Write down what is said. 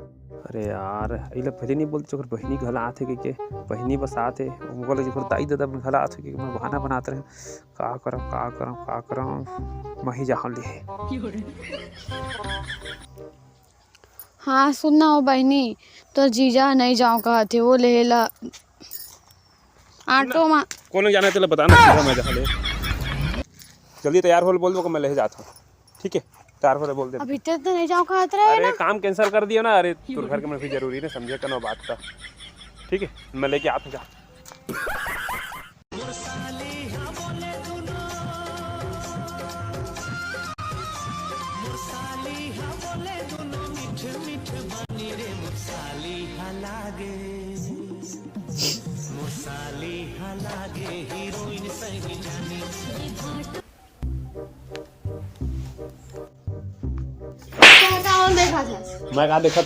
अरे यार इला पहले नहीं बोलते ओकर बहिनी घला आथे के बहिनी बस आथे बोले ओकर दाई दादा अपन घला आथे के मैं बहाना बनाते रहे का करम मही जाहल ले। हाँ सुनना हो बहनी तो जीजा नहीं जाऊँ कहते वो लेला ऑटो में कौन जाना तेला बताना सीधा मैं जाहले जल्दी तैयार हो बोल दो कि मैं ले जाता हूँ ठीक है तैयार हो बोल दे अभी तक तो नहीं जाऊँ कहते रहे अरे काम कैंसिल कर दिया ना अरे तुर घर के में भी जरूरी है समझे का ना बात का ठीक है मैं लेके आता हूँ जा देखा था मैं कहा देखा